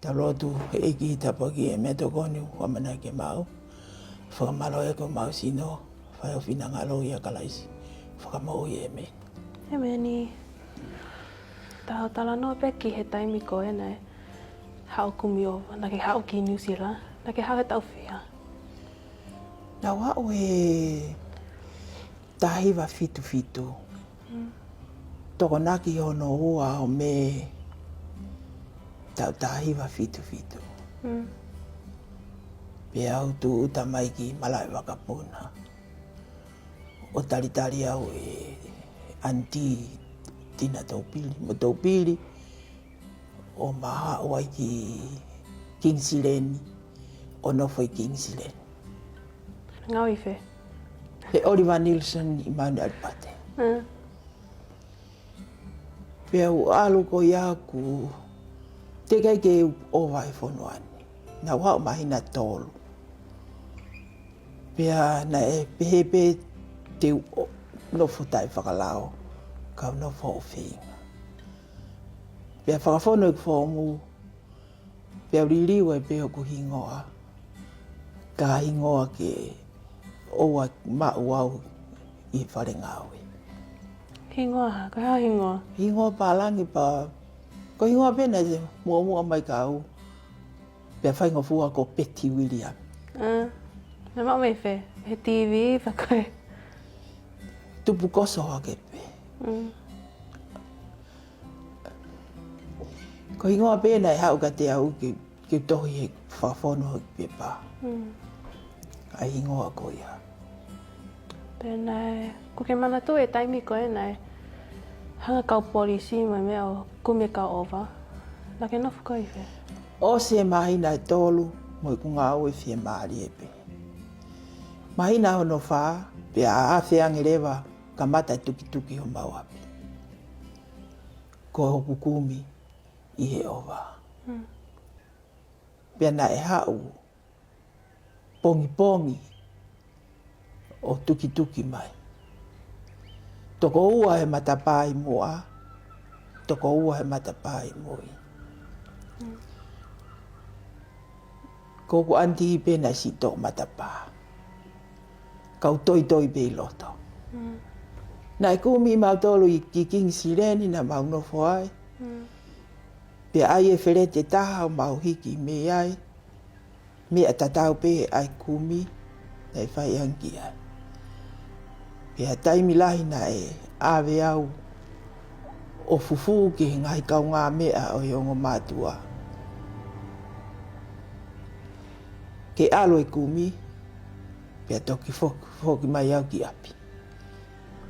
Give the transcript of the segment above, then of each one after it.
Talotu e ki tapaki e me tokoni whamana ke mau. Whakamalo e ko mau sino. Whaiofina ngalo i a kalaisi. Whakamau i e me. He meni. Taho tala no peki he taimi ko e nei. Hao kumi o, nake hao ki New Zealand. Nake hao he tau whia. Nau hao e tahiwa fitu fitu. Toko naki hono ua o me tau tahiwa fitu fitu. Pe au tu uta mai ki malai wakapuna. O talitari au e anti tina taupili. Mo taupili o maha o ai ki Kingsileni. O nofo i Kingsileni. Ngau i whe? He Oliver Nilsson i mauni alipate. Pe au alu ko iaku te kai ke o vai fonoani. Na wao mahina tolu. Pea na e pehepe te nofo tai whakalao. Kau nofo o whinga. Pea whakafono i kufomu. Pea uririwa e peho ku hingoa. Ka hingoa ke oa mau au i whare ngawe. Hingoa ha? Ka hao hingoa? Hingoa pālangi pa. Ko hingoa pena se mua mai kau. Pea whaingofua ko Betty William. Na mau mai whe? He TV, whakai? Tupu koso hake pe. Ko hingoa pena e hau ka te au ke tohi he whawhono hake pe pā. Ai hingoa ko ia. Pena ko ke manatu e taimi ko e nei. Hanga kau polisi mai mea o kume kau ova. Nake nofu ko i whe? O se mahina e tolu, mo i kunga au e fie maari e pe. Mahina hono wha, pe a awhiangi leva, ka mata tuki tuki ho mau api. Ko hoku kumi i he ova. Pea na e hau, pongi pongi o tuki tuki mai. Toko ua he matapai mua, toko ua he matapai mui. Koko anti pena si tō matapa. Kau toi toi pe loto. Nai kumi mau tolu i ki Kingsileni na mau nofo ai. Pe ai e where te taha o mau hiki me ai. Me a tatau pe ai kumi. Nai whai anki ai. Pe a taimi lahi na e awe au. O fufu ki ngai kau ngā mea o iongo mātua. Ke alo e kumi. Pea toki foki mai au ki api.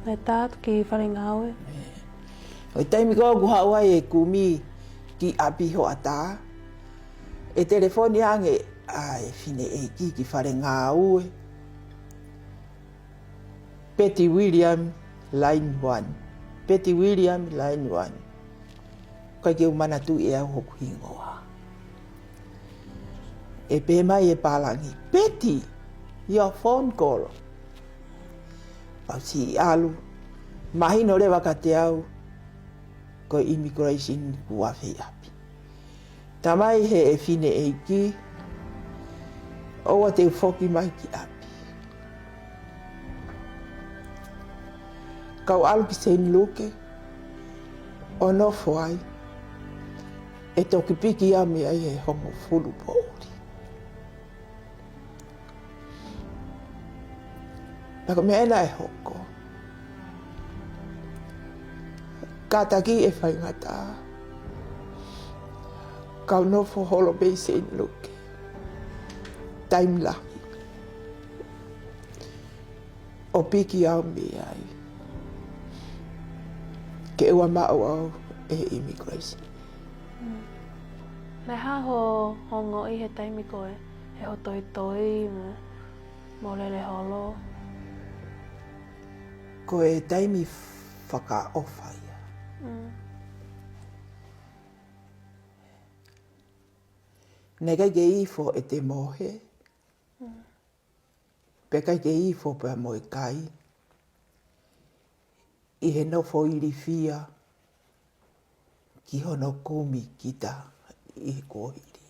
Nai tātu ki whare ngāwe? O taimi kau ku hawai e kumi ki api ho ata. E telefoni ange a e fine e ki whare ngāue. Betty William, line 1. Betty William, line 1. Kai ke manatu e au hoku hingoa. E pe mai e pālangi. Betty, your phone call. Pau si alu. Mahino lewa ka te au. Ko immigration ku awhi api. Tamai he e fine e ki. Oa te ufoki mai ki api. Kau alu ki St. Luke. O no fuai. E toki piki ame ai e hongo fulu pouri. Nako me ena e hoko. Kataki e Faingata'A. Kau nofo holo bei St. Luke. Taimi Lahi. O piki au me ai. Ke ua mau au e immigration. Nai haho hongo i he taimi ko e. He ho toi toi, mo lele holo. Ko e taimi whakaofa ia. Nei kai ke ifo e te mohe. Pe kai ke ifo pe mo e kai. I he nofo iri fia ki hono kumi kita i he kohiri.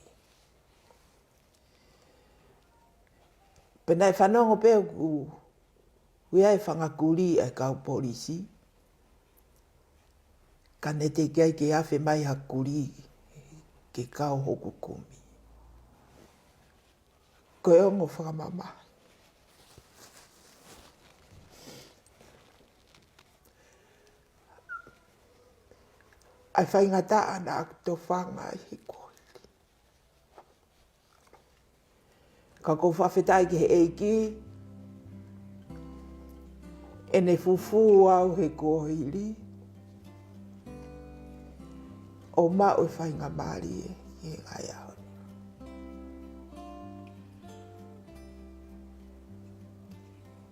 Penai fanongo peo ku ia e whangakuli e kau polisi. Ka ne te kai ke awhi mai ha kuli ke kau hoku kumi. Ko e ongo whakamamahi. Ai faingata'a na tofanga i koi. Ka ko fakafeta'i ke he eiki, e ne fufu au he kohili, o mau e faingamalie i ngai au.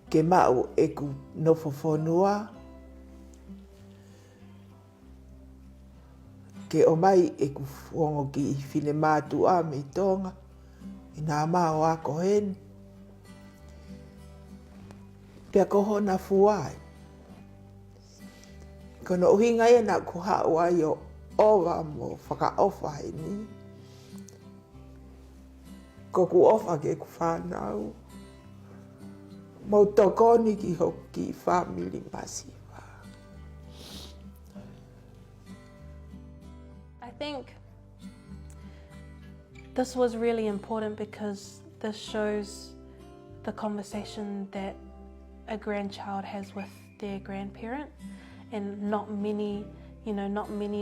Ke mau e ku nofofonua, ke o mai e ku fuongo ki fine matu a me Tonga, i nā mao a ko heni. Pea ko hona fuai. Ko no hinga e na ku hau ai o owa mo whakaofa he ni. Ko ku ofa ke ku whanau. Mo tokoni ki hoki family masiva. I think this was really important because this shows the conversation that a grandchild has with their grandparent, and not many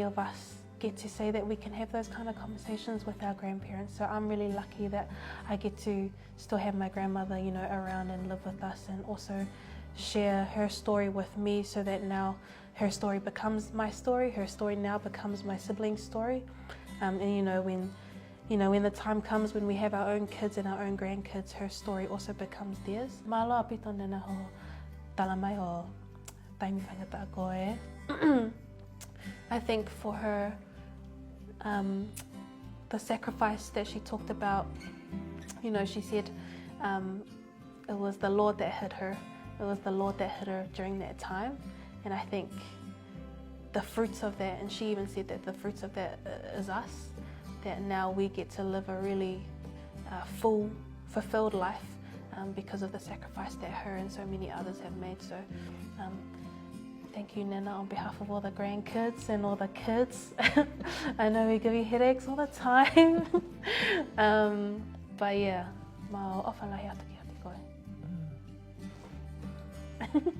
of us get to say that we can have those kind of conversations with our grandparents. So I'm really lucky that I get to still have my grandmother, around and live with us, and also share her story with me, so that now her story becomes my story. Her story now becomes my sibling's story. And when the time comes when we have our own kids and our own grandkids, her story also becomes theirs. Māloa pito nena ho talamai o Taimi Faingata'A koe. I think for her, the sacrifice that she talked about, she said it was the Lord that hid her. It was the Lord that hid her during that time. And I think the fruits of that, and she even said that the fruits of that is us, that now we get to live a really full, fulfilled life because of the sacrifice that her and so many others have made. So thank you, Nana, on behalf of all the grandkids and all the kids. I know we give you headaches all the time. But yeah, mao ofa lahi atu ki ati koe.